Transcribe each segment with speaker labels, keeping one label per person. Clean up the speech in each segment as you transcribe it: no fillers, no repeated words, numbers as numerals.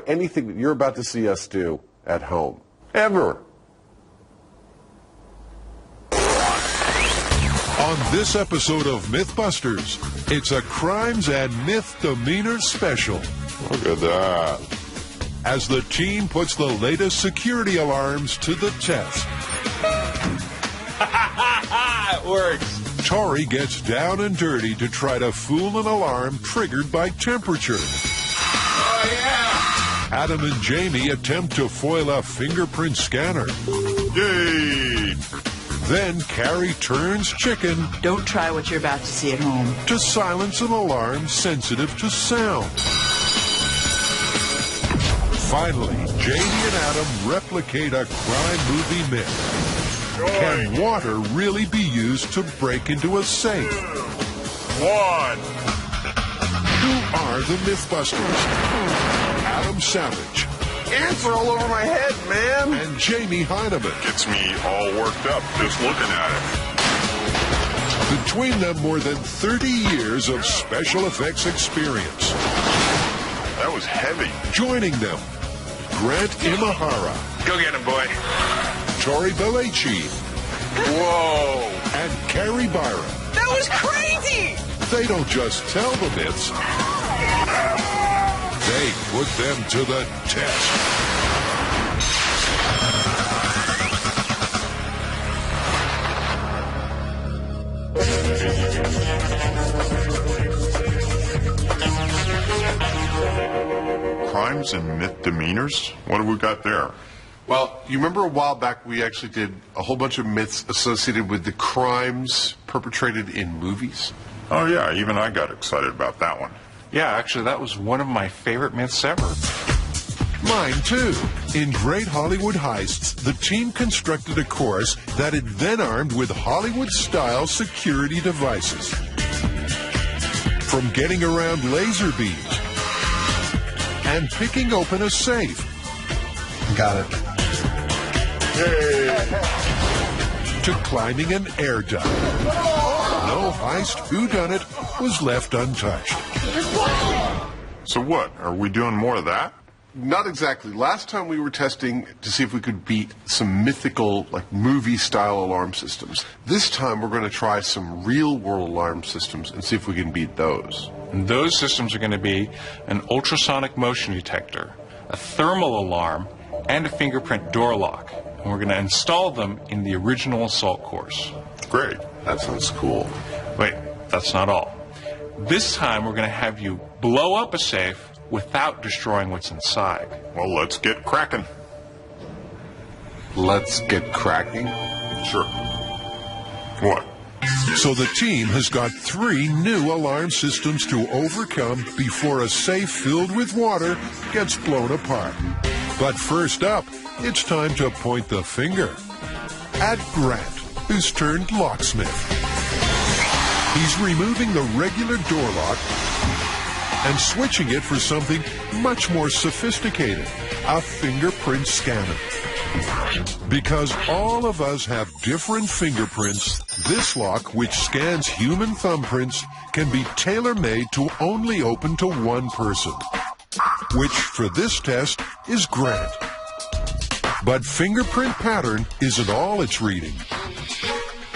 Speaker 1: anything that you're about to see us do at home. Ever.
Speaker 2: On this episode of Mythbusters, it's a crimes and misdemeanors special.
Speaker 3: Look at that.
Speaker 2: As the team puts the latest security alarms to the test.
Speaker 4: It works.
Speaker 2: Tori gets down and dirty to try to fool an alarm triggered by temperature.
Speaker 4: Oh, yeah.
Speaker 2: Adam and Jamie attempt to foil a fingerprint scanner.
Speaker 3: Yay!
Speaker 2: Then Carrie turns chicken
Speaker 5: Don't try what you're about to see at home.
Speaker 2: to silence an alarm sensitive to sound. Finally, Jamie and Adam replicate a crime movie myth. Can water really be used to break into a safe?
Speaker 3: One.
Speaker 2: Who are the Mythbusters? Adam Savage
Speaker 1: Ants are all over my head, man.
Speaker 2: and Jamie Heineman.
Speaker 3: Gets me all worked up just looking at it.
Speaker 2: Between them, more than 30 years of special effects experience.
Speaker 3: That was heavy.
Speaker 2: Joining them, Grant Imahara,
Speaker 4: Go get him, boy.
Speaker 2: Tori Belleci,
Speaker 3: Whoa.
Speaker 2: and Carrie Byron.
Speaker 5: That was crazy!
Speaker 2: They don't just tell the myths, they put them to the test.
Speaker 3: Crimes and misdemeanors? What have we got there?
Speaker 1: Well, you remember a while back we actually did a whole bunch of myths associated with the crimes perpetrated in movies?
Speaker 3: Oh, yeah, even I got excited about that one.
Speaker 4: Yeah, actually, that was one of my favorite myths ever.
Speaker 2: Mine too. In Great Hollywood Heists, the team constructed a course that had then armed with Hollywood-style security devices. From getting around laser beams and picking open a safe.
Speaker 6: Got it.
Speaker 2: To climbing an air duct. No heist whodunit was left untouched.
Speaker 3: So what? Are we doing more of that?
Speaker 1: Not exactly. Last time we were testing to see if we could beat some mythical, like movie-style alarm systems. This time we're going to try some real-world alarm systems and see if we can beat those.
Speaker 4: And those systems are going to be an ultrasonic motion detector, a thermal alarm, and a fingerprint door lock. And we're going to install them in the original assault course.
Speaker 3: Great.
Speaker 1: That sounds cool.
Speaker 4: Wait, that's not all. This time we're going to have you blow up a safe without destroying what's inside.
Speaker 3: Well, let's get cracking.
Speaker 1: Let's get cracking.
Speaker 3: Sure. What?
Speaker 2: So the team has got 3 new alarm systems to overcome before a safe filled with water gets blown apart. But first up, it's time to point the finger at Grant, who's turned locksmith. He's removing the regular door lock and switching it for something much more sophisticated, a fingerprint scanner. Because all of us have different fingerprints, this lock, which scans human thumbprints, can be tailor-made to only open to one person, which for this test is Grant. But fingerprint pattern isn't all it's reading.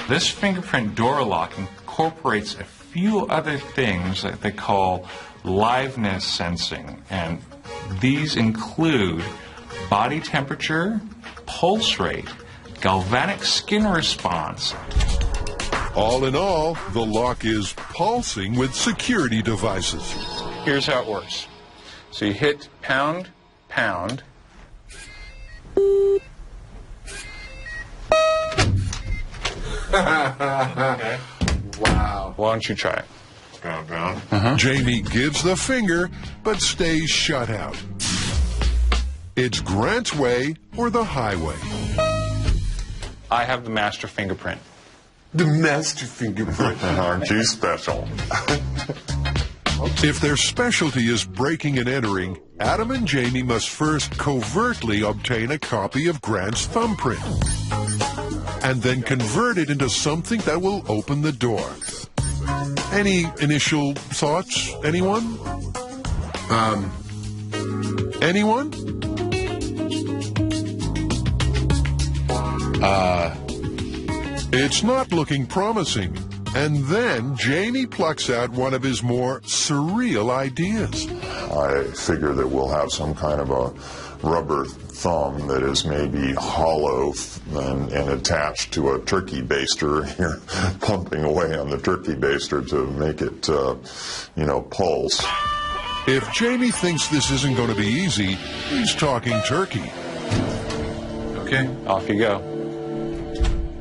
Speaker 4: This fingerprint door lock incorporates a few other things that they call liveness sensing, and these include body temperature, pulse rate, galvanic skin response.
Speaker 2: All in all, the lock is pulsing with security devices.
Speaker 4: Here's how it works. So you hit pound, pound. Okay.
Speaker 1: Wow.
Speaker 4: Why don't you try it?
Speaker 3: Pound, pound.
Speaker 2: Jamie gives the finger, but stays shut out. It's Grant's way or the highway.
Speaker 4: I have the master fingerprint.
Speaker 1: The master fingerprint.
Speaker 3: Aren't you special?
Speaker 2: If their specialty is breaking and entering, Adam and Jamie must first covertly obtain a copy of Grant's thumbprint and then convert it into something that will open the door. Any initial thoughts, anyone? Anyone? It's not looking promising. And then Jamie plucks out one of his more surreal ideas.
Speaker 3: I figure that we'll have some kind of a rubber thumb that is maybe hollow and attached to a turkey baster. You're pumping away on the turkey baster to make it, pulse.
Speaker 2: If Jamie thinks this isn't going to be easy, he's talking turkey.
Speaker 4: Okay, off you go.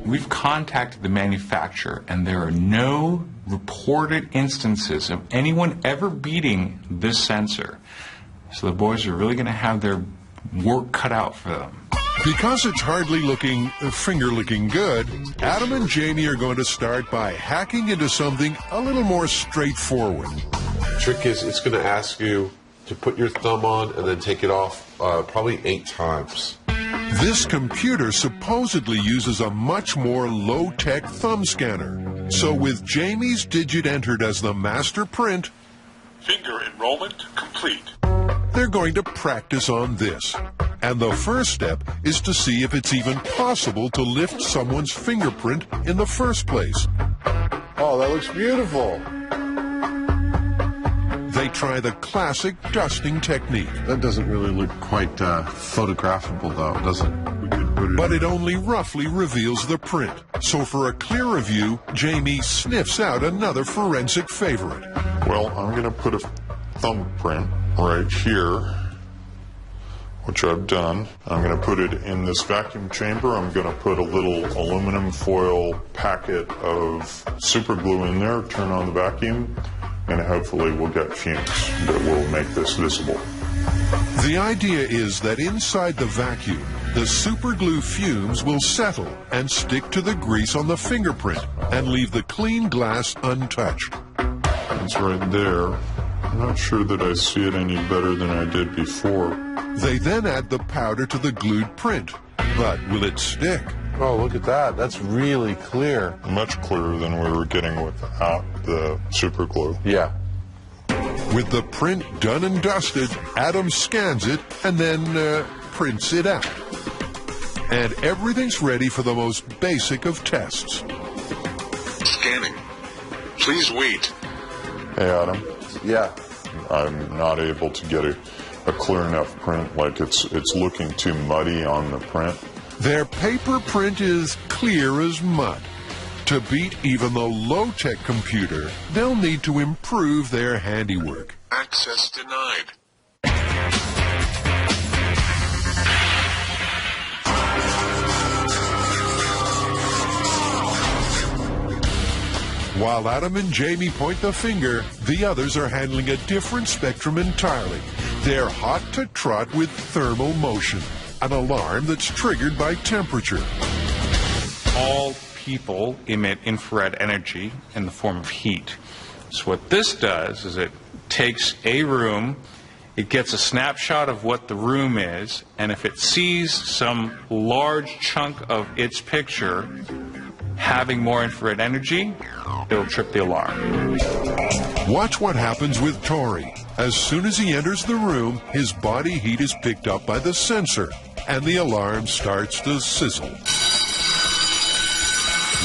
Speaker 4: We've contacted the manufacturer, and there are no reported instances of anyone ever beating this sensor. So the boys are really going to have their work cut out for them.
Speaker 2: Because it's hardly looking finger-licking good, Adam and Jamie are going to start by hacking into something a little more straightforward.
Speaker 1: The trick is it's going to ask you to put your thumb on and then take it off probably 8 times.
Speaker 2: This computer supposedly uses a much more low-tech thumb scanner. So with Jamie's digit entered as the master print,
Speaker 3: Finger enrollment complete.
Speaker 2: they're going to practice on this. And the first step is to see if it's even possible to lift someone's fingerprint in the first place.
Speaker 1: Oh, that looks beautiful.
Speaker 2: They try the classic dusting technique.
Speaker 1: That doesn't really look quite photographable, though, does it? We could put it
Speaker 2: But it only roughly reveals the print. So for a clearer view, Jamie sniffs out another forensic favorite.
Speaker 3: Well, I'm going to put a thumbprint right here, which I've done. I'm going to put it in this vacuum chamber. I'm going to put a little aluminum foil packet of super glue in there, turn on the vacuum, and hopefully we'll get fumes that will make this visible.
Speaker 2: The idea is that inside the vacuum, the superglue fumes will settle and stick to the grease on the fingerprint and leave the clean glass untouched.
Speaker 3: It's right there. I'm not sure that I see it any better than I did before.
Speaker 2: They then add the powder to the glued print. But will it stick?
Speaker 1: Oh, look at that. That's really clear.
Speaker 3: Much clearer than we were getting without the super glue.
Speaker 1: Yeah.
Speaker 2: With the print done and dusted, Adam scans it and then prints it out. And everything's ready for the most basic of tests.
Speaker 3: Scanning. Please wait. Hey, Adam.
Speaker 1: Yeah.
Speaker 3: I'm not able to get a clear enough print. Like it's looking too muddy on the print.
Speaker 2: Their paper print is clear as mud. To beat even the low-tech computer, they'll need to improve their handiwork.
Speaker 3: Access denied.
Speaker 2: While Adam and Jamie point the finger, the others are handling a different spectrum entirely. They're hot to trot with thermal motion, an alarm that's triggered by temperature.
Speaker 4: All people emit infrared energy in the form of heat. So what this does is it takes a room, it gets a snapshot of what the room is, and if it sees some large chunk of its picture having more infrared energy, it'll trip the alarm.
Speaker 2: Watch what happens with Tori. As soon as he enters the room, his body heat is picked up by the sensor, and the alarm starts to sizzle.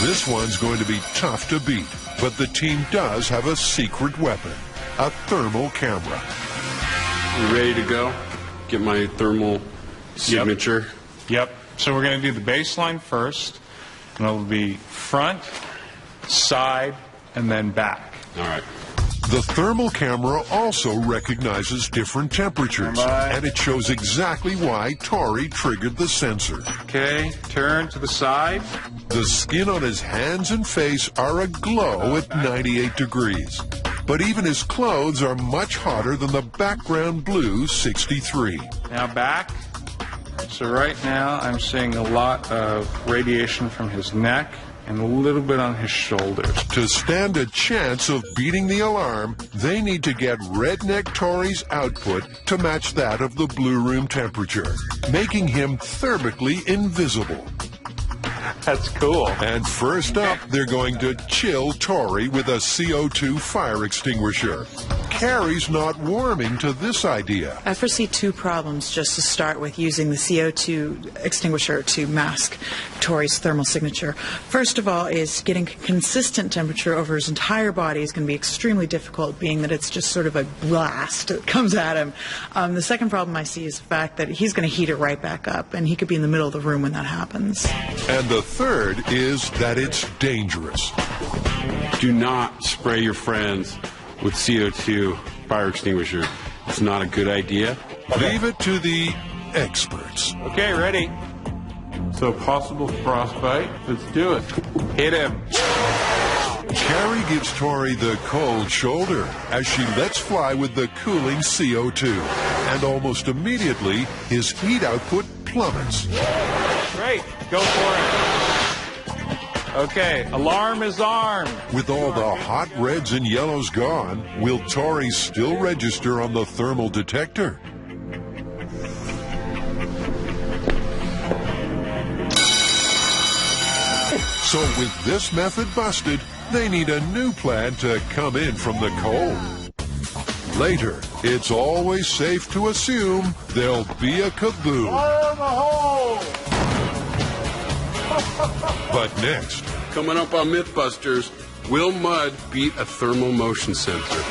Speaker 2: This one's going to be tough to beat, but the team does have a secret weapon, a thermal camera.
Speaker 7: You ready to go? Get my thermal signature.
Speaker 4: Yep. So we're going to do the baseline first, and it'll be front, side, and then back.
Speaker 7: All right.
Speaker 2: The thermal camera also recognizes different temperatures, and it shows exactly why Tori triggered the sensor.
Speaker 4: Okay, turn to the side.
Speaker 2: The skin on his hands and face are aglow at 98 degrees. But even his clothes are much hotter than the background blue 63.
Speaker 4: Now back. So right now I'm seeing a lot of radiation from his neck and a little bit on his shoulders.
Speaker 2: To stand a chance of beating the alarm, they need to get Redneck Tori's output to match that of the blue room temperature, making him thermically invisible.
Speaker 4: That's cool.
Speaker 2: And first up, they're going to chill Tori with a CO2 fire extinguisher. Carrie's not warming to this idea.
Speaker 5: I foresee two problems just to start with using the CO2 extinguisher to mask Tori's thermal signature. First of all is getting consistent temperature over his entire body is going to be extremely difficult, being that it's just sort of a blast that comes at him. The second problem I see is the fact that he's going to heat it right back up, and he could be in the middle of the room when that happens.
Speaker 2: And the third is that it's dangerous.
Speaker 7: Do not spray your friends with CO2 fire extinguisher. It's not a good idea.
Speaker 2: Leave it to the experts.
Speaker 7: Okay, ready. So possible frostbite. Let's do it. Hit him.
Speaker 2: Carrie gives Tori the cold shoulder as she lets fly with the cooling CO2. And almost immediately, his heat output plummets.
Speaker 4: Great. Go for it. Okay, alarm is armed.
Speaker 2: With all the hot reds and yellows gone, will Tori still register on the thermal detector? So with this method busted, they need a new plan to come in from the cold. Later, it's always safe to assume there'll be a kaboom.
Speaker 3: Fire in the hole!
Speaker 2: But next,
Speaker 7: Coming up on Mythbusters, will mud beat a thermal motion sensor?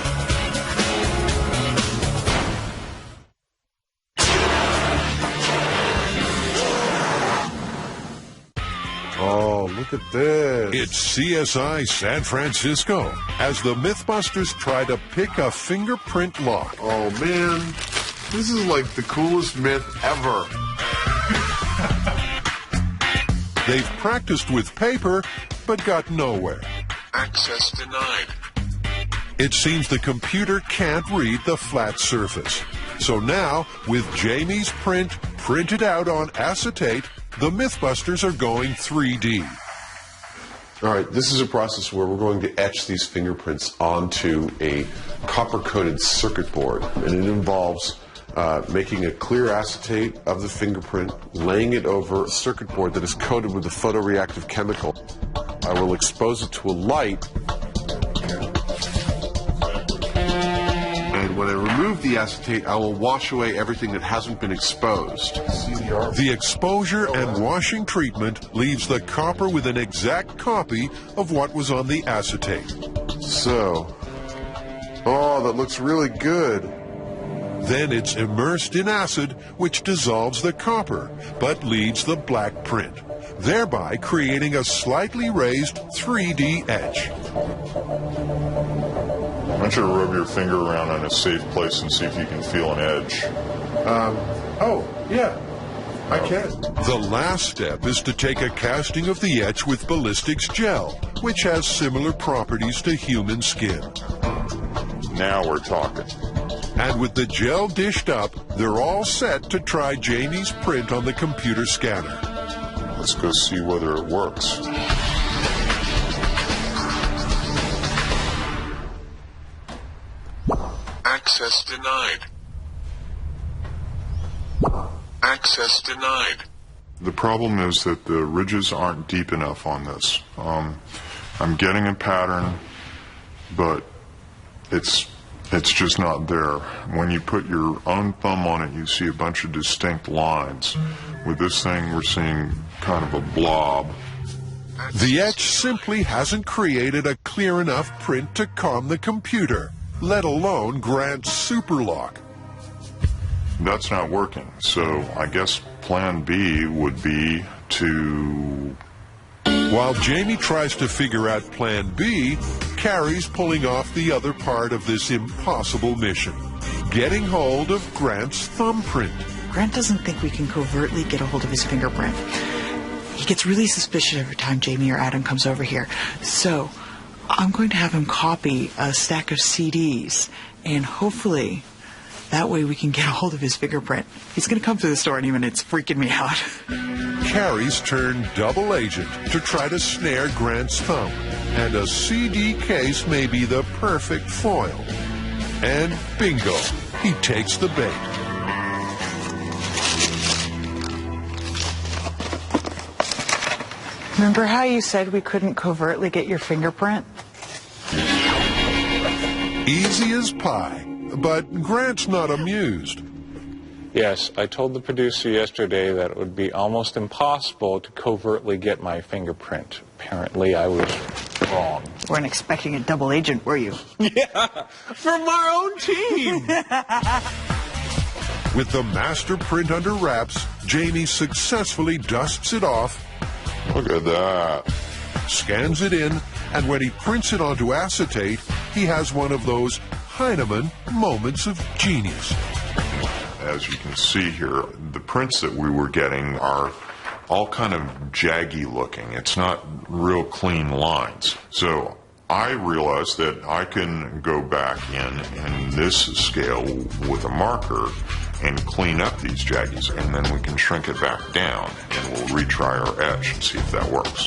Speaker 1: Oh, look at this.
Speaker 2: it's CSI San Francisco as the Mythbusters try to pick a fingerprint lock.
Speaker 1: Oh, man. This is like the coolest myth ever.
Speaker 2: They've practiced with paper, but got nowhere.
Speaker 1: Access denied.
Speaker 2: It seems the computer can't read the flat surface. So now, with Jamie's print printed out on acetate, the Mythbusters are going 3D.
Speaker 1: All right, this is a process where we're going to etch these fingerprints onto a copper-coated circuit board, and it involves making a clear acetate of the fingerprint, laying it over a circuit board that is coated with a photoreactive chemical. I will expose it to a light, and when I remove the acetate, I will wash away everything that hasn't been exposed.
Speaker 2: The exposure and washing treatment leaves the copper with an exact copy of what was on the acetate.
Speaker 1: So, oh, that looks really good.
Speaker 2: Then it's immersed in acid, which dissolves the copper, but leaves the black print, thereby creating a slightly raised 3D etch.
Speaker 3: I want you to rub your finger around in a safe place and see if you can feel an edge.
Speaker 1: Oh, yeah, I can.
Speaker 2: The last step is to take a casting of the etch with ballistics gel, which has similar properties to human skin.
Speaker 3: Now we're talking.
Speaker 2: And with the gel dished up, they're all set to try Jamie's print on the computer scanner.
Speaker 3: Let's go see whether it works.
Speaker 1: Access denied. Access denied.
Speaker 3: The problem is that the ridges aren't deep enough on this. I'm getting a pattern, but it's just not there. When you put your own thumb on it, you see a bunch of distinct lines. With this thing, we're seeing kind of a blob.
Speaker 2: The etch simply hasn't created a clear enough print to calm the computer, let alone grant superlock.
Speaker 3: That's not working, so I guess plan B would be to...
Speaker 2: While Jamie tries to figure out plan B, Carrie's pulling off the other part of this impossible mission, getting hold of Grant's thumbprint.
Speaker 5: Grant doesn't think we can covertly get a hold of his fingerprint. He gets really suspicious every time Jamie or Adam comes over here. So I'm going to have him copy a stack of CDs, and hopefully that way we can get a hold of his fingerprint. He's going to come through the store any minute. It's freaking me out.
Speaker 2: Carrie's turned double agent to try to snare Grant's thumb, and a CD case may be the perfect foil. And bingo, he takes the bait.
Speaker 5: Remember how you said we couldn't covertly get your fingerprint?
Speaker 2: Easy as pie. But Grant's not amused.
Speaker 4: Yes, I told the producer yesterday that it would be almost impossible to covertly get my fingerprint. Apparently, I was wrong.
Speaker 5: Weren't expecting a double agent, were you?
Speaker 4: Yeah, from our own team.
Speaker 2: With the master print under wraps, Jamie successfully dusts it off,
Speaker 3: Look at that.
Speaker 2: scans it in, and when he prints it onto acetate, he has one of those Heinemann moments of genius.
Speaker 3: As you can see here, the prints that we were getting are all kind of jaggy looking. It's not real clean lines. So I realized that I can go back in this scale with a marker and clean up these jaggies, and then we can shrink it back down, and we'll retry our etch and see if that works.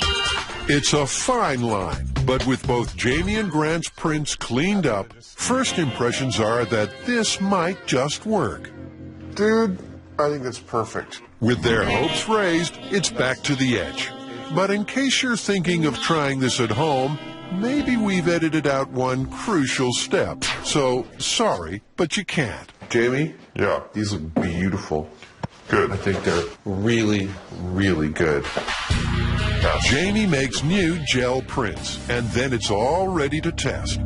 Speaker 2: It's a fine line, but with both Jamie and Grant's prints cleaned up, first impressions are that this might just work.
Speaker 1: Dude, I think that's perfect.
Speaker 2: With their hopes raised, it's back to the etch. But in case you're thinking of trying this at home, maybe we've edited out one crucial step. So, sorry, but you can't.
Speaker 1: Jamie?
Speaker 3: Yeah.
Speaker 1: These look beautiful.
Speaker 3: Good.
Speaker 1: I think they're really, really good.
Speaker 2: Jamie makes new gel prints, and then it's all ready to test.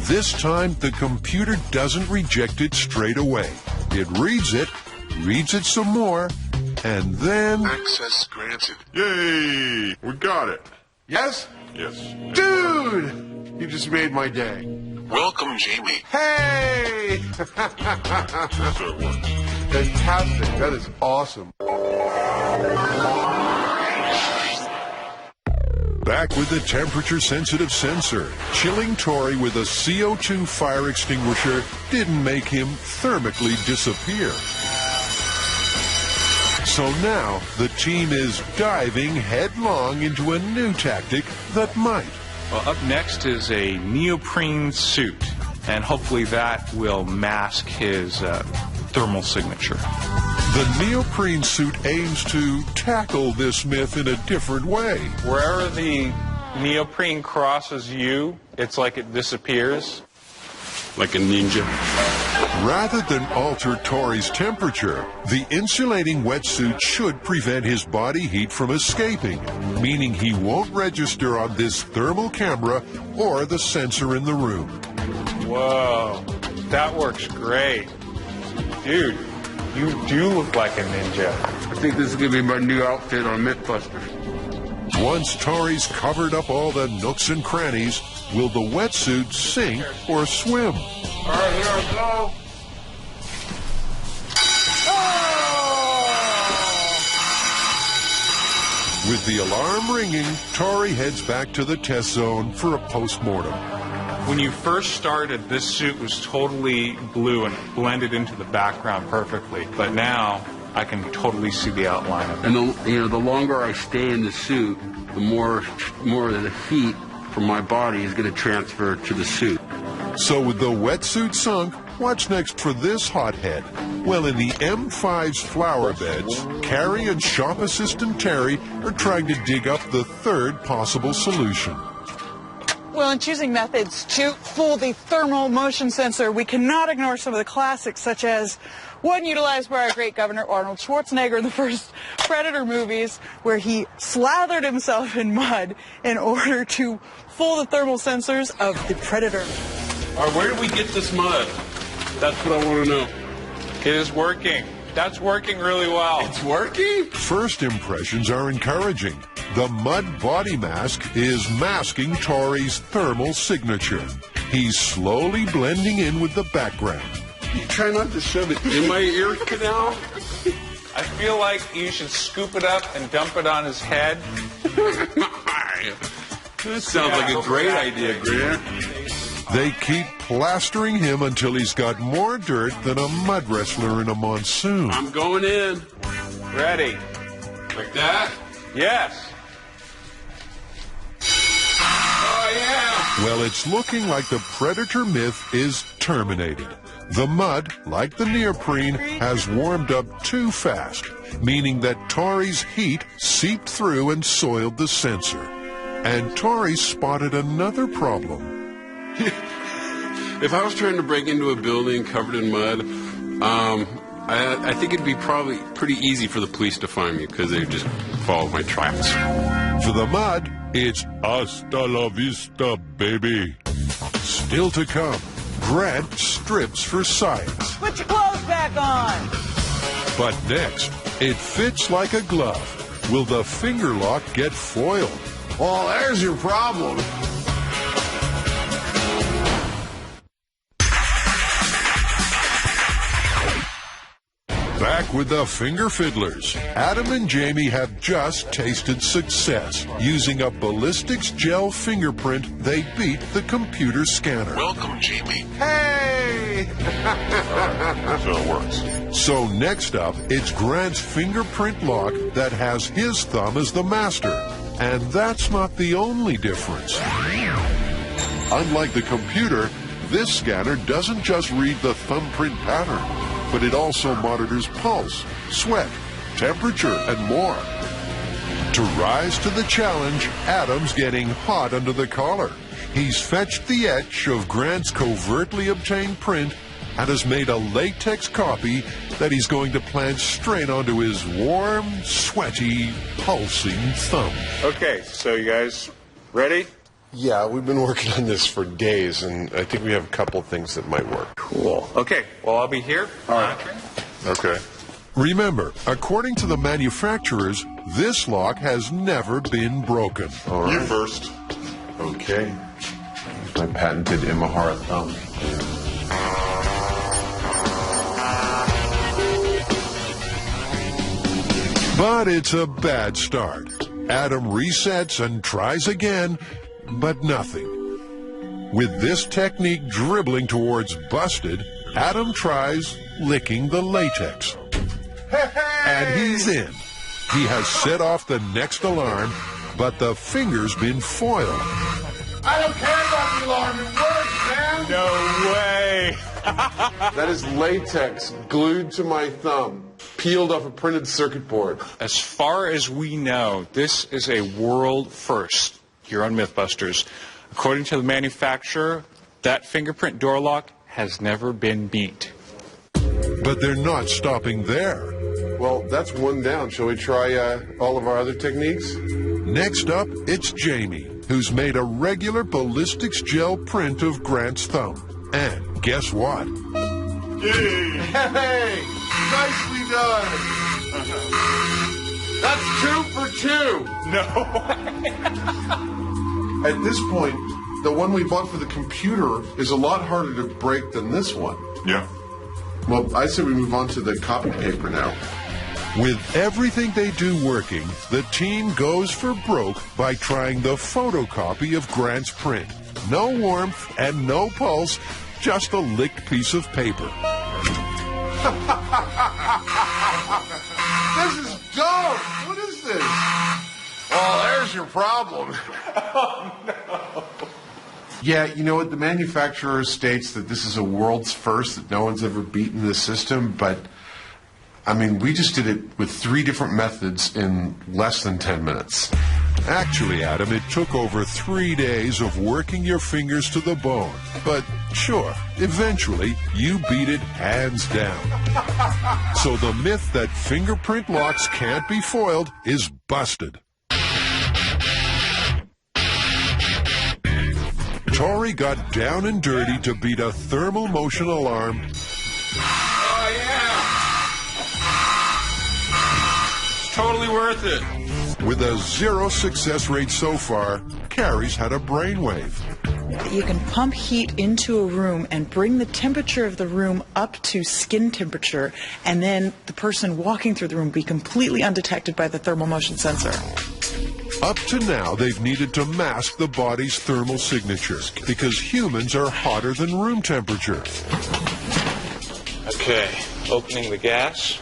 Speaker 2: This time, the computer doesn't reject it straight away. It reads it some more, and then...
Speaker 1: Access granted.
Speaker 3: Yay! We got it.
Speaker 1: Yes?
Speaker 3: Yes.
Speaker 1: Dude! You just made my day.
Speaker 6: Welcome, Jamie.
Speaker 1: Hey!
Speaker 3: So it works.
Speaker 1: Fantastic. That is awesome.
Speaker 2: Back with the temperature-sensitive sensor, chilling Tori with a CO2 fire extinguisher didn't make him thermically disappear. So now the team is diving headlong into a new tactic that might.
Speaker 4: Well, up next is a neoprene suit, and hopefully that will mask his thermal signature.
Speaker 2: The neoprene suit aims to tackle this myth in a different way.
Speaker 4: Wherever the neoprene crosses you, it's like it disappears.
Speaker 7: Like a ninja.
Speaker 2: Rather than alter Tori's temperature, the insulating wetsuit should prevent his body heat from escaping, meaning he won't register on this thermal camera or the sensor in the room.
Speaker 4: Whoa, that works great. Dude, you do look like a ninja.
Speaker 7: I think this is going to be my new outfit on Mythbusters.
Speaker 2: Once Tori's covered up all the nooks and crannies, will the wetsuit sink or swim?
Speaker 4: All right, here I go.
Speaker 2: With the alarm ringing, Tori heads back to the test zone for a post-mortem.
Speaker 4: When you first started, this suit was totally blue and it blended into the background perfectly. But now I can totally see the outline of it.
Speaker 7: And the longer I stay in the suit, the more of the heat from my body is going to transfer to the suit.
Speaker 2: So with the wetsuit sunk, what's next for this hothead? Well, in the M5's flower beds, Carrie and shop assistant Terry are trying to dig up the third possible solution.
Speaker 5: Well, in choosing methods to fool the thermal motion sensor, we cannot ignore some of the classics, such as one utilized by our great Governor Arnold Schwarzenegger in the first Predator movies, where he slathered himself in mud in order to fool the thermal sensors of the Predator.
Speaker 7: All right, where did we get this mud? That's what I want to know.
Speaker 4: It is working. That's working really well.
Speaker 7: It's working?
Speaker 2: First impressions are encouraging. The mud body mask is masking Tori's thermal signature. He's slowly blending in with the background.
Speaker 7: You try not to shove it in my ear canal?
Speaker 4: I feel like you should scoop it up and dump it on his head.
Speaker 7: That sounds like a great idea, Grant.
Speaker 2: They keep plastering him until he's got more dirt than a mud wrestler in a monsoon.
Speaker 7: I'm going in.
Speaker 4: Ready?
Speaker 7: Like that?
Speaker 4: Yes. Oh, yeah.
Speaker 2: Well, it's looking like the Predator myth is terminated. The mud, like the neoprene, has warmed up too fast, meaning that Tori's heat seeped through and soiled the sensor. And Tori spotted another problem.
Speaker 7: If I was trying to break into a building covered in mud, I think it'd be probably pretty easy for the police to find me because they would just follow my tracks.
Speaker 2: For the mud, it's hasta la vista, baby. Still to come, Grant strips for science.
Speaker 8: Put your clothes back on.
Speaker 2: But next, it fits like a glove. Will the finger lock get foiled?
Speaker 1: Well, there's your problem.
Speaker 2: Back with the Finger Fiddlers. Adam and Jamie have just tasted success. Using a ballistics gel fingerprint, they beat the computer scanner.
Speaker 1: Welcome, Jamie. Hey!
Speaker 3: So it works.
Speaker 2: So next up, it's Grant's fingerprint lock that has his thumb as the master. And that's not the only difference. Unlike the computer, this scanner doesn't just read the thumbprint pattern, but it also monitors pulse, sweat, temperature, and more. To rise to the challenge, Adam's getting hot under the collar. He's fetched the etch of Grant's covertly obtained print and has made a latex copy that he's going to plant straight onto his warm, sweaty, pulsing thumb.
Speaker 9: Okay, so you guys ready?
Speaker 1: Yeah, we've been working on this for days, and I think we have a couple of things that might work.
Speaker 9: Cool. Okay, well, I'll be here. Monitoring.
Speaker 3: Okay.
Speaker 2: Remember, according to the manufacturers, this lock has never been broken.
Speaker 1: All
Speaker 3: You
Speaker 1: right.
Speaker 3: first.
Speaker 1: Okay. Here's my patented Imahara thumb.
Speaker 2: But it's a bad start. Adam resets and tries again, but nothing. With this technique dribbling towards busted, Adam tries licking the latex. And he's in. He has set off the next alarm, but the finger's been foiled.
Speaker 1: I don't care about the alarm. It works, man.
Speaker 9: No way.
Speaker 1: That is latex glued to my thumb, peeled off a printed circuit board.
Speaker 4: As far as we know, this is a world first here on Mythbusters. According to the manufacturer, that fingerprint door lock has never been beat.
Speaker 2: But they're not stopping there.
Speaker 1: Well, that's one down. Shall we try all of our other techniques?
Speaker 2: Next up, it's Jamie, who's made a regular ballistics gel print of Grant's thumb. And guess what?
Speaker 1: Hey, nicely done. That's 2 for 2.
Speaker 9: No.
Speaker 1: At this point, the one we bought for the computer is a lot harder to break than this one.
Speaker 3: Yeah.
Speaker 1: Well, I say we move on to the copy paper now.
Speaker 2: With everything they do working, the team goes for broke by trying the photocopy of Grant's print. No warmth and no pulse, just a licked piece of paper.
Speaker 1: This is dumb. What is this? Well, there's your problem.
Speaker 9: Oh, no.
Speaker 1: Yeah, you know what? The manufacturer states that this is a world's first, that no one's ever beaten this system, but I mean, we just did it with 3 different methods in less than 10 minutes.
Speaker 2: Actually, Adam, it took over 3 days of working your fingers to the bone. But sure, eventually, you beat it hands down. So the myth that fingerprint locks can't be foiled is busted. Tori got down and dirty to beat a thermal motion alarm.
Speaker 9: Oh, yeah. It's totally worth it.
Speaker 2: With a 0 success rate so far, Carrie's had a brainwave.
Speaker 5: You can pump heat into a room and bring the temperature of the room up to skin temperature, and then the person walking through the room be completely undetected by the thermal motion sensor.
Speaker 2: Up to now, they've needed to mask the body's thermal signature because humans are hotter than room temperature.
Speaker 4: Okay, opening the gas.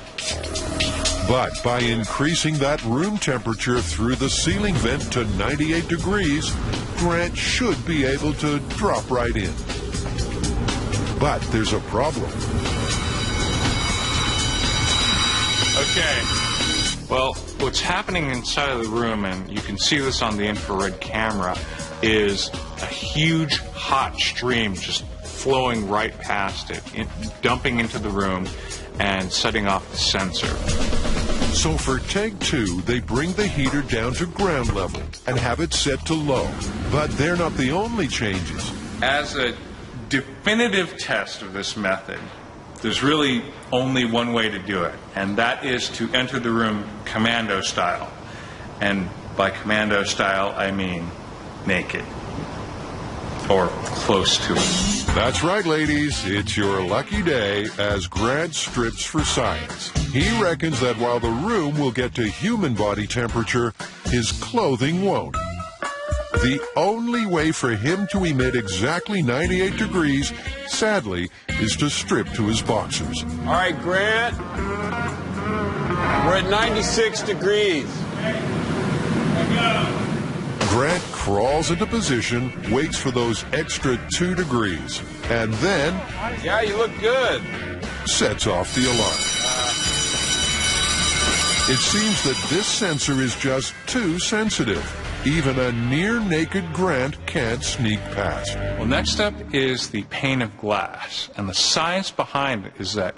Speaker 2: But by increasing that room temperature through the ceiling vent to 98 degrees, Grant should be able to drop right in. But there's a problem.
Speaker 4: Okay. Well, what's happening inside of the room, and you can see this on the infrared camera, is a huge hot stream just flowing right past it, dumping into the room and setting off the sensor.
Speaker 2: So for take 2, they bring the heater down to ground level and have it set to low. But they're not the only changes.
Speaker 4: As a definitive test of this method, there's really only one way to do it, and that is to enter the room commando style. And by commando style, I mean naked. Or close to it.
Speaker 2: That's right, ladies. It's your lucky day as Grant strips for science. He reckons that while the room will get to human body temperature, his clothing won't. The only way for him to emit exactly 98 degrees, sadly, is to strip to his boxers.
Speaker 7: All right, Grant. We're at 96 degrees.
Speaker 2: Grant crawls into position, waits for those extra 2 degrees, and then
Speaker 7: Yeah, you look good.
Speaker 2: sets off the alarm. It seems that this sensor is just too sensitive. Even a near-naked Grant can't sneak past.
Speaker 4: Well, next up is the pane of glass, and the science behind it is that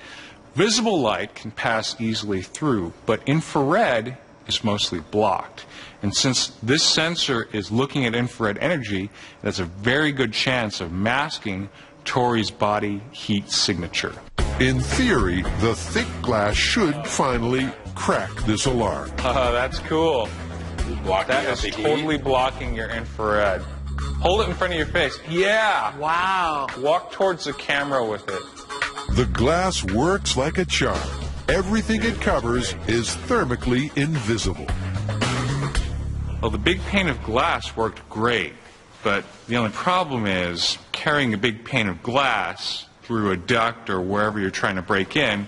Speaker 4: visible light can pass easily through, but infrared is mostly blocked. And since this sensor is looking at infrared energy, it has a very good chance of masking Tori's body heat signature.
Speaker 2: In theory, the thick glass should finally crack this alarm.
Speaker 4: That's cool.
Speaker 7: Blocking
Speaker 4: That
Speaker 7: out
Speaker 4: is
Speaker 7: the heat.
Speaker 4: totally blocking your infrared. Hold it in front of your face. Yeah!
Speaker 5: Wow.
Speaker 4: Walk towards the camera with it.
Speaker 2: The glass works like a charm. Everything it covers is thermically invisible.
Speaker 4: Well, the big pane of glass worked great, but the only problem is carrying a big pane of glass through a duct or wherever you're trying to break in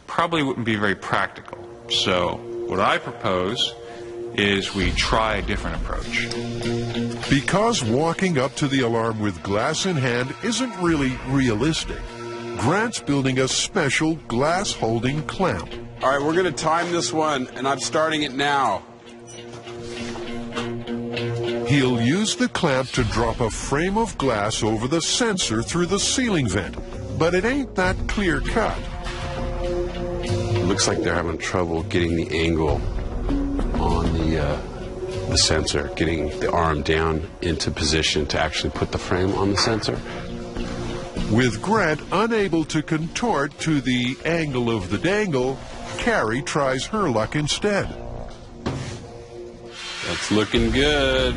Speaker 4: probably wouldn't be very practical. So what I propose is we try a different approach.
Speaker 2: Because walking up to the alarm with glass in hand isn't really realistic, Grant's building a special glass-holding clamp.
Speaker 7: All right, we're going to time this one, and I'm starting it now.
Speaker 2: He'll use the clamp to drop a frame of glass over the sensor through the ceiling vent, but it ain't that clear cut.
Speaker 7: It looks like they're having trouble getting the angle on the sensor, getting the arm down into position to actually put the frame on the sensor.
Speaker 2: With Grant unable to contort to the angle of the dangle, Carrie tries her luck instead.
Speaker 7: That's looking good.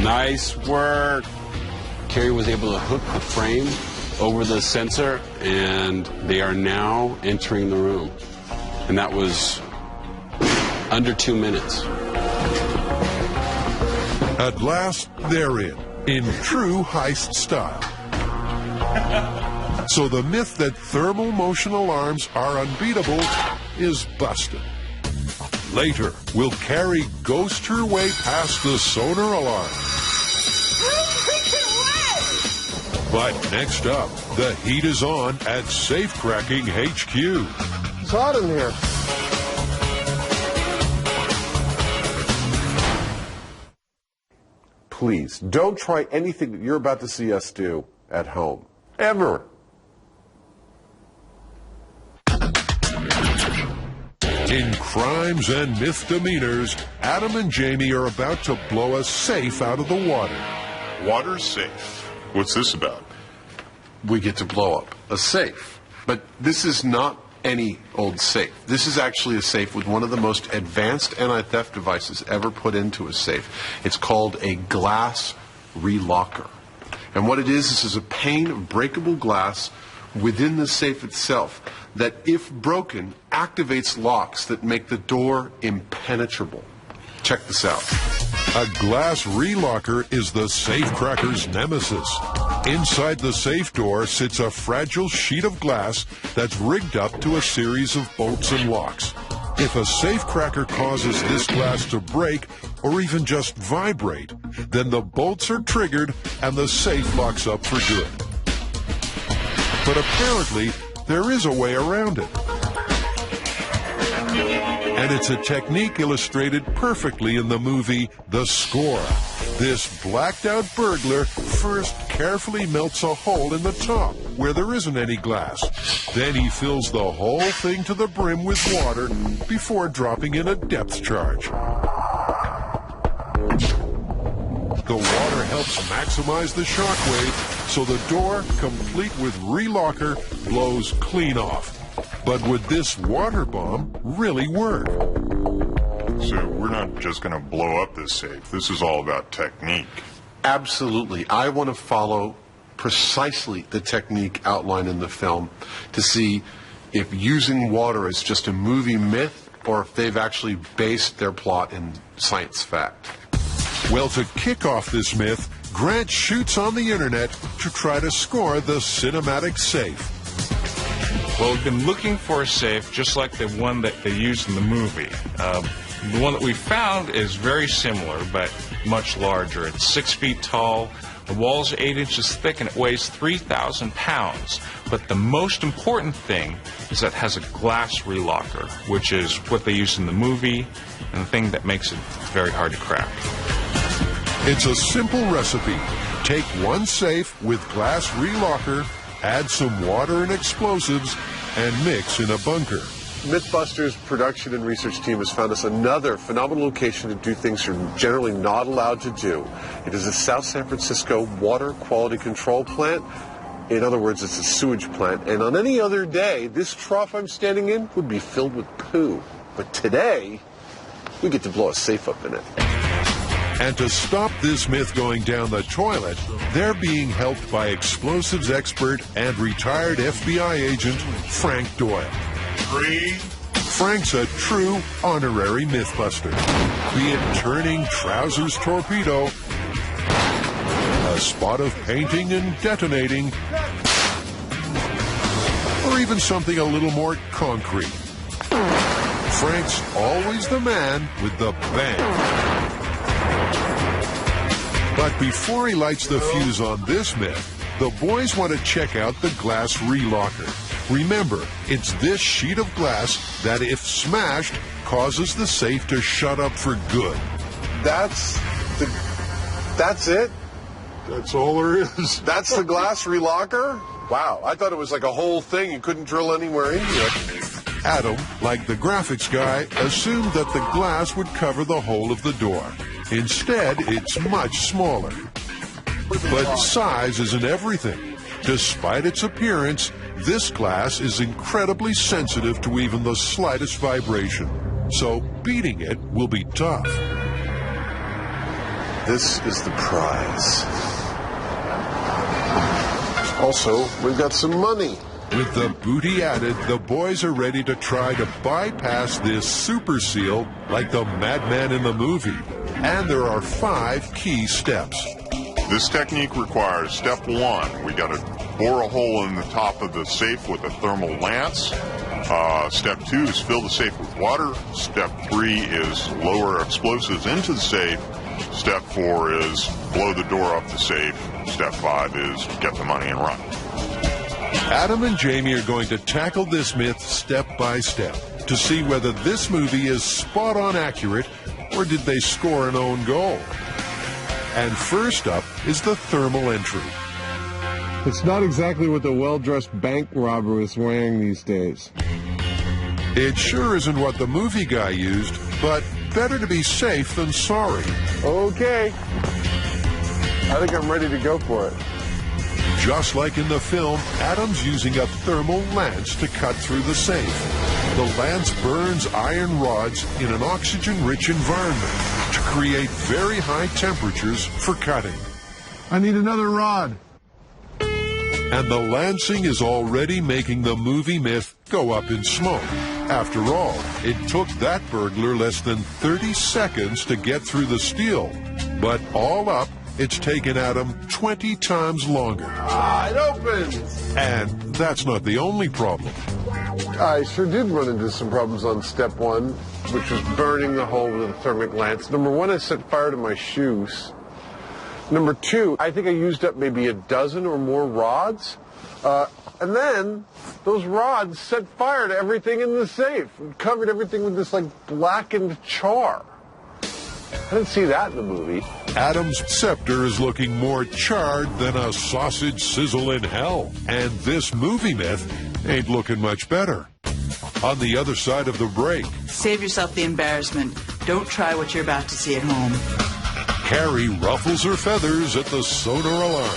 Speaker 7: Nice work. Carrie was able to hook the frame over the sensor, and they are now entering the room. And that was under 2 minutes.
Speaker 2: At last, they're in true heist style. So the myth that thermal motion alarms are unbeatable is busted. Later, will Carrie ghost her way past the sonar alarm? But next up, the heat is on at Safecracking HQ.
Speaker 1: It's hot in here. Please, don't try anything that you're about to see us do at home. Ever.
Speaker 2: In Crimes and Misdemeanors, Adam and Jamie are about to blow a safe out of the water.
Speaker 3: Water's safe. What's this about?
Speaker 1: We get to blow up a safe. But this is not any old safe. This is actually a safe with one of the most advanced anti-theft devices ever put into a safe. It's called a glass relocker. And what it is a pane of breakable glass within the safe itself that, if broken, activates locks that make the door impenetrable. Check this out.
Speaker 2: A glass relocker is the safecracker's nemesis. Inside the safe door sits a fragile sheet of glass that's rigged up to a series of bolts and locks. If a safecracker causes this glass to break or even just vibrate, then the bolts are triggered and the safe locks up for good. But apparently, there is a way around it. And it's a technique illustrated perfectly in the movie The Score. This blacked-out burglar first carefully melts a hole in the top where there isn't any glass. Then he fills the whole thing to the brim with water before dropping in a depth charge. The water helps maximize the shockwave, so the door, complete with relocker, blows clean off. But would this water bomb really work?
Speaker 3: So we're not just going to blow up this safe. This is all about technique.
Speaker 1: Absolutely. I want to follow precisely the technique outlined in the film to see if using water is just a movie myth or if they've actually based their plot in science fact.
Speaker 2: Well, to kick off this myth, Grant shoots on the internet to try to score the cinematic safe.
Speaker 4: Well, we've been looking for a safe just like the one that they used in the movie. The one that we found is very similar, but much larger. It's 6 feet tall, the walls are 8 inches thick, and it weighs 3,000 pounds. But the most important thing is that it has a glass relocker, which is what they used in the movie, and the thing that makes it very hard to crack.
Speaker 2: It's a simple recipe. Take one safe with glass relocker, add some water and explosives, and mix in a bunker.
Speaker 1: Mythbusters production and research team has found us another phenomenal location to do things you're generally not allowed to do. It is a South San Francisco water quality control plant. In other words, it's a sewage plant. And on any other day, this trough I'm standing in would be filled with poo. But today, we get to blow a safe up in it.
Speaker 2: And to stop this myth going down the toilet, they're being helped by explosives expert and retired FBI agent Frank Doyle. Frank's a true honorary Mythbuster. Be it turning trousers torpedo, a spot of painting and detonating, or even something a little more concrete. Frank's always the man with the bang. But before he lights the fuse on this myth, the boys want to check out the glass relocker. Remember, it's this sheet of glass that, if smashed, causes the safe to shut up for good.
Speaker 1: That's it?
Speaker 3: That's all there is.
Speaker 1: That's the glass relocker? Wow, I thought it was like a whole thing. You couldn't drill anywhere into it.
Speaker 2: Adam, like the graphics guy, assumed that the glass would cover the whole of the door. Instead, it's much smaller. But size isn't everything. Despite its appearance, this glass is incredibly sensitive to even the slightest vibration. So beating it will be tough.
Speaker 1: This is the prize. Also, we've got some money.
Speaker 2: With the booty added, the boys are ready to try to bypass this super seal like the madman in the movie. And there are 5 key steps.
Speaker 3: This technique requires step 1. We got to bore a hole in the top of the safe with a thermal lance. Step 2 is fill the safe with water. Step 3 is lower explosives into the safe. Step 4 is blow the door off the safe. Step 5 is get the money and run.
Speaker 2: Adam and Jamie are going to tackle this myth step by step to see whether this movie is spot on accurate or did they score an own goal. And first up is the thermal entry.
Speaker 10: It's not exactly what the well-dressed bank robber is wearing these days.
Speaker 2: It sure isn't what the movie guy used, but better to be safe than sorry.
Speaker 1: Okay. I think I'm ready to go for it.
Speaker 2: Just like in the film, Adam's using a thermal lance to cut through the safe. The lance burns iron rods in an oxygen-rich environment to create very high temperatures for cutting.
Speaker 10: I need another rod.
Speaker 2: And the lancing is already making the movie myth go up in smoke. After all, it took that burglar less than 30 seconds to get through the steel. But all up, it's taken Adam 20 times longer.
Speaker 1: It opens!
Speaker 2: And that's not the only problem.
Speaker 1: I sure did run into some problems on step 1, which was burning the hole with a thermic lance. Number 1, I set fire to my shoes. Number 2, I think I used up maybe a dozen or more rods. And then those rods set fire to everything in the safe and covered everything with this like blackened char. I didn't see that in the movie.
Speaker 2: Adam's scepter is looking more charred than a sausage sizzle in hell. And this movie myth ain't looking much better. On the other side of the break,
Speaker 5: Save yourself the embarrassment. Don't try what you're about to see at home.
Speaker 2: Carrie ruffles her feathers at the sonar alarm.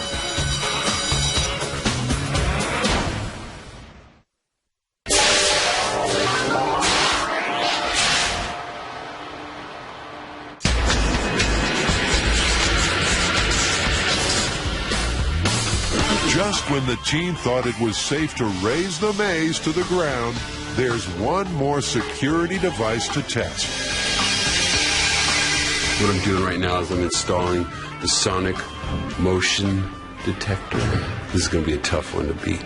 Speaker 2: Just when the team thought it was safe to raise the maze to the ground, there's one more security device to test.
Speaker 7: What I'm doing right now is I'm installing the sonic motion detector. This is going to be a tough one to beat.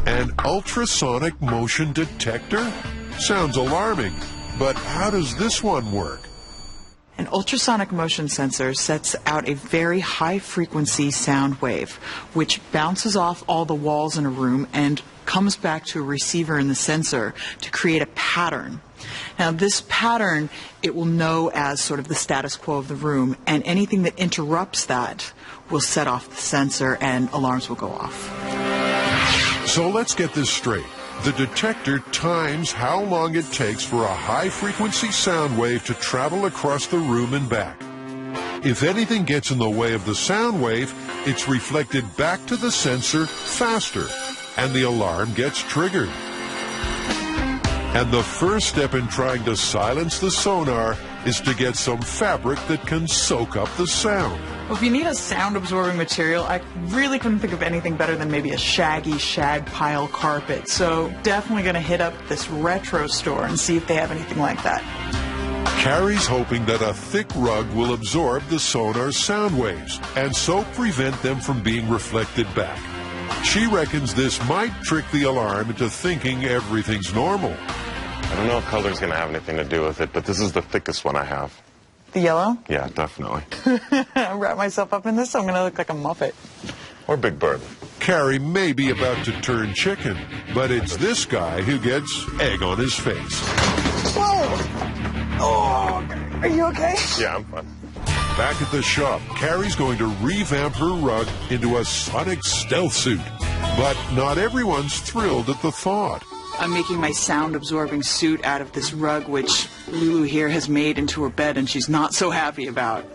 Speaker 2: An ultrasonic motion detector? Sounds alarming, but how does this one work?
Speaker 5: An ultrasonic motion sensor sets out a very high-frequency sound wave, which bounces off all the walls in a room and comes back to a receiver in the sensor to create a pattern. Now, this pattern, it will know as sort of the status quo of the room, and anything that interrupts that will set off the sensor and alarms will go off.
Speaker 2: So let's get this straight. The detector times how long it takes for a high-frequency sound wave to travel across the room and back. If anything gets in the way of the sound wave, it's reflected back to the sensor faster, and the alarm gets triggered. And the first step in trying to silence the sonar is to get some fabric that can soak up the sound.
Speaker 5: Well, if you need a sound-absorbing material, I really couldn't think of anything better than maybe a shaggy shag pile carpet. So definitely going to hit up this retro store and see if they have anything like that.
Speaker 2: Carrie's hoping that a thick rug will absorb the sonar's sound waves and so prevent them from being reflected back. She reckons this might trick the alarm into thinking everything's normal.
Speaker 11: I don't know if color's going to have anything to do with it, but this is the thickest one I have.
Speaker 5: The yellow?
Speaker 11: Yeah, definitely.
Speaker 5: I'll wrap myself up in this, so I'm going to look like a Muppet.
Speaker 11: Or Big Bird.
Speaker 2: Carrie may be about to turn chicken, but it's this guy who gets egg on his face.
Speaker 5: Whoa! Oh, are you okay?
Speaker 11: Yeah, I'm fine.
Speaker 2: Back at the shop, Carrie's going to revamp her rug into a sonic stealth suit. But not everyone's thrilled at the thought.
Speaker 5: I'm making my sound-absorbing suit out of this rug, which Lulu here has made into her bed, and she's not so happy about.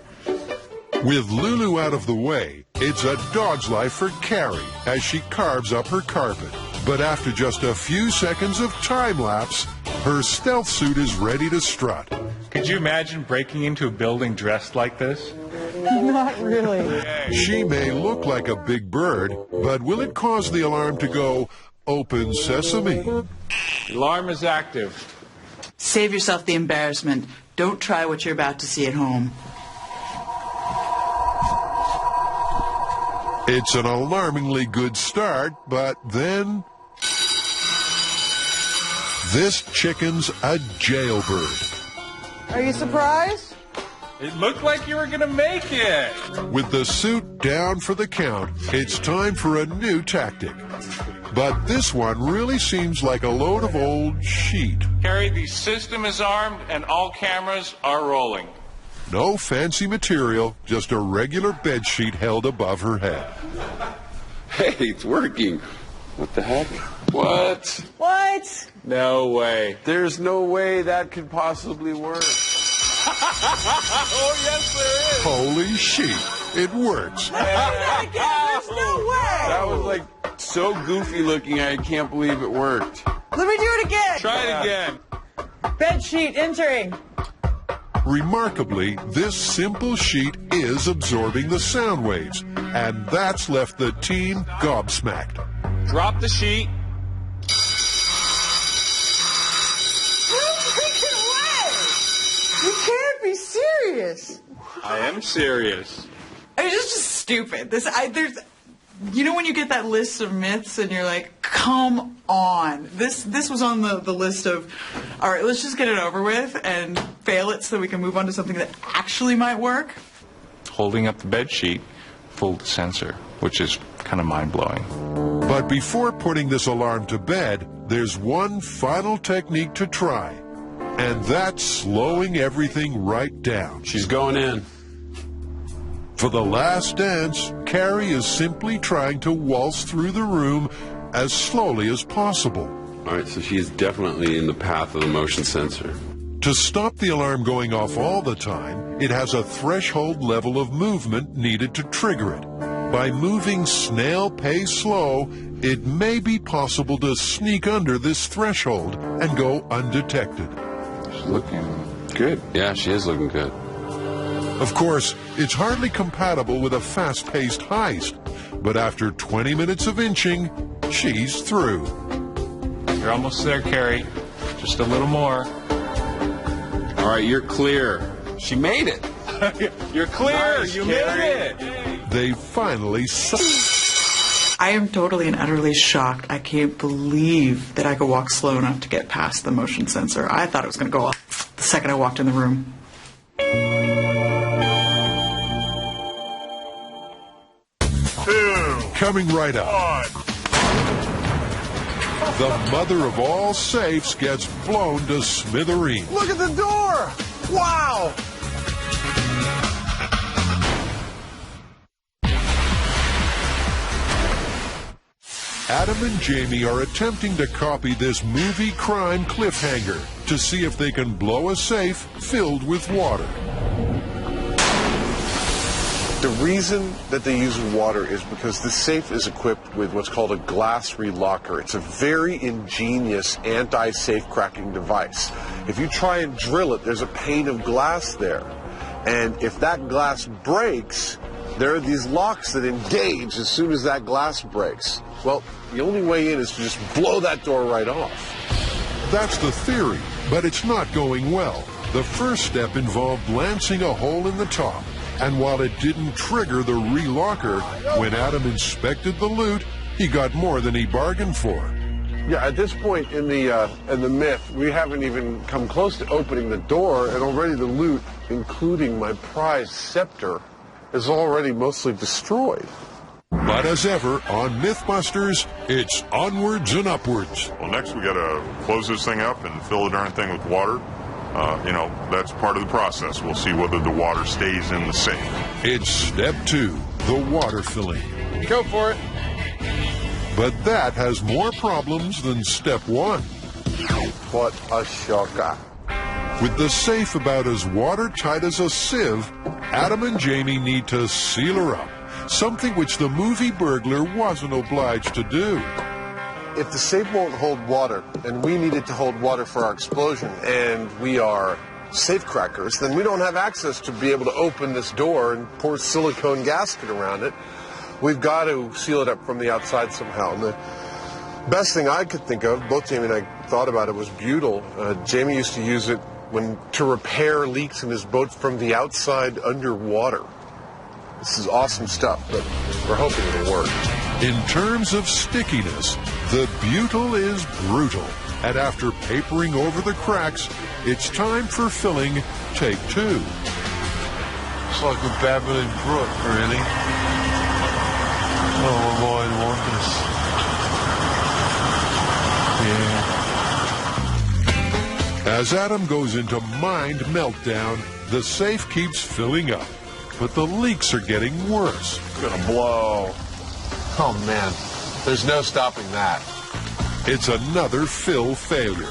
Speaker 2: With Lulu out of the way, it's a dog's life for Carrie as she carves up her carpet. But after just a few seconds of time-lapse, her stealth suit is ready to strut.
Speaker 4: Could you imagine breaking into a building dressed like this?
Speaker 5: Not really.
Speaker 2: She may look like a big bird, but will it cause the alarm to go, "Open sesame"?
Speaker 4: The alarm is active.
Speaker 5: Save yourself the embarrassment. Don't try what you're about to see at home.
Speaker 2: It's an alarmingly good start, but then... this chicken's a jailbird.
Speaker 8: Are you surprised?
Speaker 4: It looked like you were going to make it.
Speaker 2: With the suit down for the count, it's time for a new tactic. But this one really seems like a load of old sheet.
Speaker 4: Carrie, the system is armed and all cameras are rolling.
Speaker 2: No fancy material, just a regular bed sheet held above her head.
Speaker 7: Hey, it's working. What the heck? What?
Speaker 8: What?
Speaker 4: No way.
Speaker 7: There's no way that could possibly work.
Speaker 4: Oh, yes, there is.
Speaker 2: Holy sheet, it works.
Speaker 8: There's no way.
Speaker 7: That was like so goofy looking, I can't believe it worked.
Speaker 8: Let me do it again.
Speaker 4: Try it again.
Speaker 8: Bed sheet entering.
Speaker 2: Remarkably, this simple sheet is absorbing the sound waves, and that's left the team gobsmacked.
Speaker 4: Drop the sheet.
Speaker 8: You can't be serious.
Speaker 4: I am serious.
Speaker 5: I mean, it's just stupid. There's, you know, when you get that list of myths and you're like, come on. This was on the list of, all right, let's just get it over with and fail it so we can move on to something that actually might work.
Speaker 4: Holding up the bed sheet fooled the sensor, which is kind of mind-blowing.
Speaker 2: But before putting this alarm to bed, there's one final technique to try. And that's slowing everything right down.
Speaker 7: She's going in.
Speaker 2: For the last dance, Carrie is simply trying to waltz through the room as slowly as possible.
Speaker 7: All right, so she is definitely in the path of the motion sensor.
Speaker 2: To stop the alarm going off all the time, it has a threshold level of movement needed to trigger it. By moving snail pace slow, it may be possible to sneak under this threshold and go undetected.
Speaker 4: She's looking good.
Speaker 7: Yeah, she is looking good.
Speaker 2: Of course, it's hardly compatible with a fast-paced heist, but after 20 minutes of inching, she's through.
Speaker 4: You're almost there, Carrie. Just a little more.
Speaker 7: All right, you're clear. She made it.
Speaker 4: You're clear.
Speaker 7: Nice,
Speaker 4: you
Speaker 7: Carrie.
Speaker 4: made it.
Speaker 2: They finally
Speaker 5: I am totally and utterly shocked. I can't believe that I could walk slow enough to get past the motion sensor. I thought it was going to go off the second I walked in the room.
Speaker 2: Coming right up. The mother of all safes gets blown to smithereens.
Speaker 10: Look at the door! Wow!
Speaker 2: Adam and Jamie are attempting to copy this movie crime cliffhanger to see if they can blow a safe filled with water.
Speaker 1: The reason that they use water is because the safe is equipped with what's called a glass relocker. It's a very ingenious anti-safe cracking device. If you try and drill it, there's a pane of glass there. And if that glass breaks, there are these locks that engage as soon as that glass breaks. Well, the only way in is to just blow that door right off.
Speaker 2: That's the theory, but it's not going well. The first step involved lancing a hole in the top. And while it didn't trigger the relocker, when Adam inspected the loot, he got more than he bargained for.
Speaker 1: Yeah, at this point in the myth, we haven't even come close to opening the door, and already the loot, including my prized scepter, is already mostly destroyed.
Speaker 2: But as ever, on Mythbusters, it's onwards and upwards.
Speaker 3: Well, next we got to close this thing up and fill the darn thing with water. That's part of the process. We'll see whether the water stays in the safe.
Speaker 2: It's step 2, the water filling.
Speaker 10: Go for it.
Speaker 2: But that has more problems than step 1.
Speaker 1: What a shocker.
Speaker 2: With the safe about as watertight as a sieve, Adam and Jamie need to seal her up, something which the movie burglar wasn't obliged to do.
Speaker 1: If the safe won't hold water, and we need it to hold water for our explosion, and we are safe crackers, then we don't have access to be able to open this door and pour silicone gasket around it. We've got to seal it up from the outside somehow. And the best thing I could think of, both Jamie and I thought about it, was butyl. Jamie used to use it to repair leaks in his boat from the outside underwater. This is awesome stuff, but we're hoping it'll work.
Speaker 2: In terms of stickiness, the butyl is brutal. And after papering over the cracks, it's time for filling take 2.
Speaker 10: It's like a babbling brook, really. Oh, Lord, I want this. Yeah.
Speaker 2: As Adam goes into mind meltdown, the safe keeps filling up. But the leaks are getting worse.
Speaker 1: It's gonna blow. Oh, man. There's no stopping that.
Speaker 2: It's another fill failure.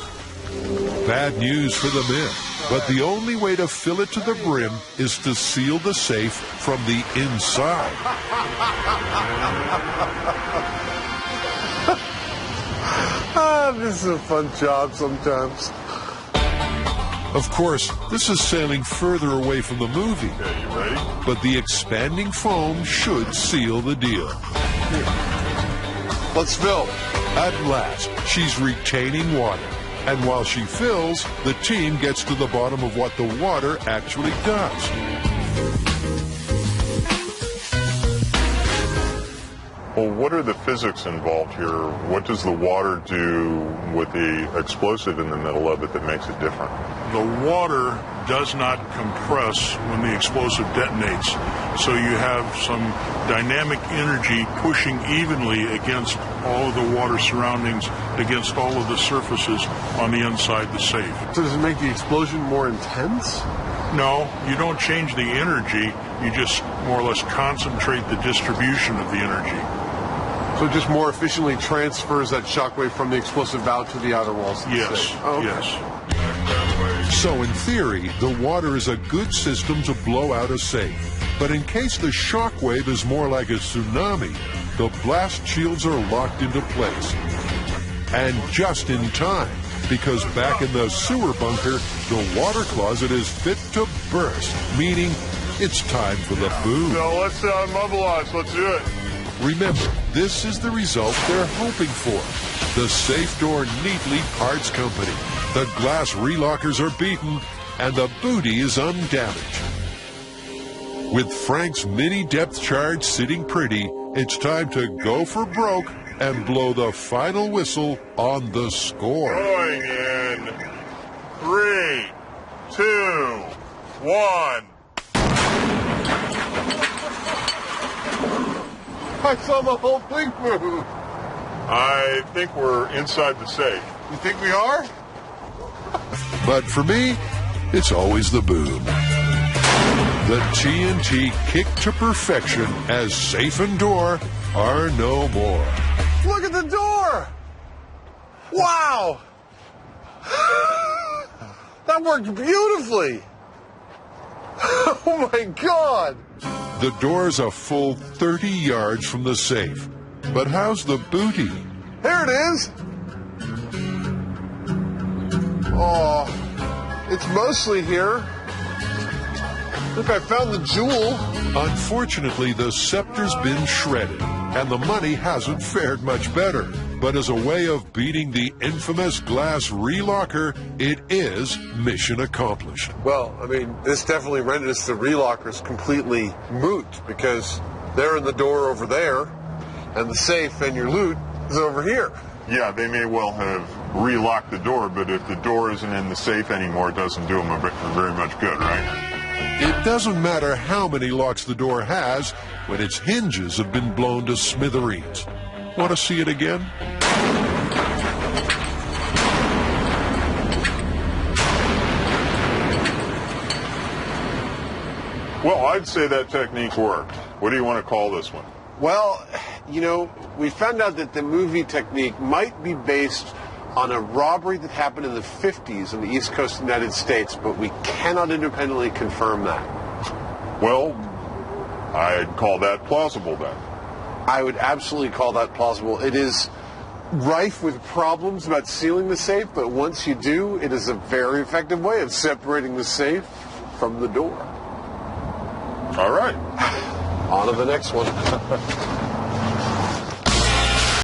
Speaker 2: Bad news for the myth, but the only way to fill it to the brim is to seal the safe from the inside.
Speaker 1: This is a fun job sometimes.
Speaker 2: Of course, this is sailing further away from the movie.
Speaker 3: Okay, you ready?
Speaker 2: But the expanding foam should seal the deal.
Speaker 1: Let's fill.
Speaker 2: At last, she's retaining water. And while she fills, the team gets to the bottom of what the water actually does.
Speaker 3: Well, what are the physics involved here? What does the water do with the explosive in the middle of it that makes it different?
Speaker 12: The water does not compress when the explosive detonates, so you have some dynamic energy pushing evenly against all of the water surroundings, against all of the surfaces on the inside the safe.
Speaker 1: So does it make the explosion more intense?
Speaker 12: No, you don't change the energy, you just more or less concentrate the distribution of the energy.
Speaker 1: So it just more efficiently transfers that shockwave from the explosive valve to the outer walls of the
Speaker 12: Yes,
Speaker 1: safe. Oh, okay.
Speaker 12: yes.
Speaker 2: So in theory, the water is a good system to blow out a safe. But in case the shock wave is more like a tsunami, the blast shields are locked into place. And just in time, because back in the sewer bunker, the water closet is fit to burst, meaning it's time for the boom.
Speaker 3: So let's mobilize. Let's do it.
Speaker 2: Remember, this is the result they're hoping for. The Safe Door Neatly Parts Company. The glass relockers are beaten, and the booty is undamaged. With Frank's mini depth charge sitting pretty, it's time to go for broke and blow the final whistle on the score.
Speaker 3: Going in 3, 2, 1.
Speaker 1: I saw the whole thing move.
Speaker 3: I think we're inside the safe.
Speaker 1: You think we are?
Speaker 2: But for me, it's always the boom. The TNT kicked to perfection as safe and door are no more.
Speaker 1: Look at the door! Wow! That worked beautifully! Oh my God!
Speaker 2: The door's a full 30 yards from the safe. But how's the booty?
Speaker 1: There it is! Oh, it's mostly here. Look, I found the jewel.
Speaker 2: Unfortunately, the scepter's been shredded, and the money hasn't fared much better. But as a way of beating the infamous glass relocker, it is mission accomplished.
Speaker 1: Well, I mean, this definitely renders the relockers completely moot because they're in the door over there, and the safe and your loot is over here.
Speaker 3: Yeah, they may well have relocked the door, but if the door isn't in the safe anymore, it doesn't do them very much good, right?
Speaker 2: It doesn't matter how many locks the door has when its hinges have been blown to smithereens. Want to see it again?
Speaker 3: Well, I'd say that technique worked. What do you want to call this one?
Speaker 1: Well, you know, we found out that the movie technique might be based on a robbery that happened in the 50s on the East Coast of the United States, but we cannot independently confirm that.
Speaker 3: Well, I'd call that plausible then.
Speaker 1: I would absolutely call that plausible. It is rife with problems about sealing the safe, but once you do, it is a very effective way of separating the safe from the door.
Speaker 3: All right.
Speaker 1: On to the next one.